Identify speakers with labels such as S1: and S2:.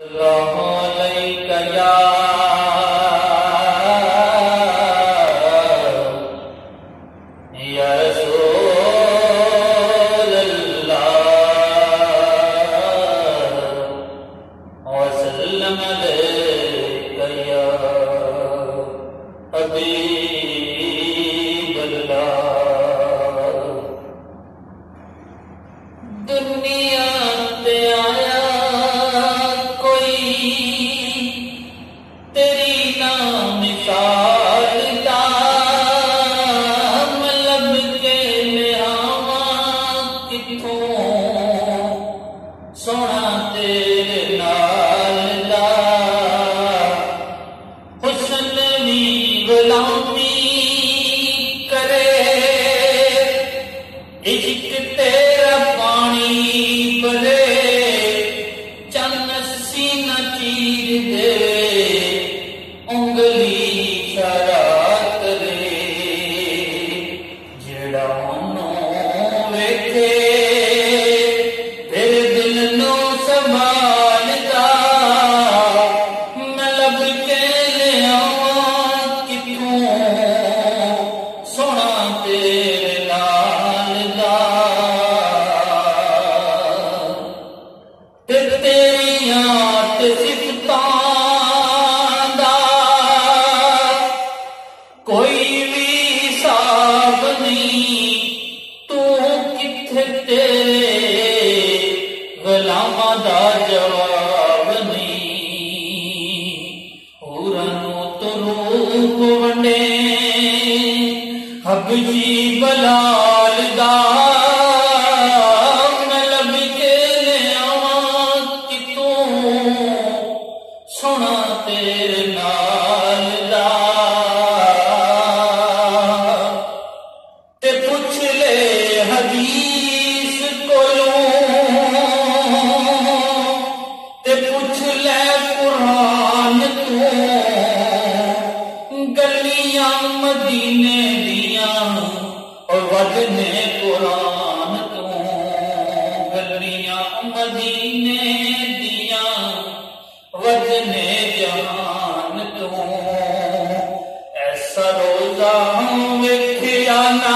S1: اللہ علیک یا رسول اللہ وسلم علیک یا حبیب اللہ۔ دنیا تے آیا کوئی تیری نا مثال دا، ملب کے لیاواں کتھوں سوہنا تیرے نال دا، حسن وی غلامی کرے، عشق تیرا پانی بھرے، چند سینہ چیر دے انگلی اشارہ کرے، جڑا انہوں ویکھے پھر دل نو سنبھالدا، میں لب کے لیاواں کتھوں سوہنا تیرے نال دا، تے تیریاں تے صفتاں دا کوئی بھی حساب نہیں، تو کتھے تیرے غلاماں دا جواب نہیں، حوراں تو روپ ونڈے حبشی بلال دا، میں لب کے لیاواں کتھوں سوہنا تیرے نال دا، تے پوچھ لے حدیث کولوں، تے پوچھ لے قرآن تو، گلیاں مدینے دیاں اور وزنے قرآن تو، گلیاں مدینے دیاں وزنے جہان تو، ایسا روزہ ویکھیا نہ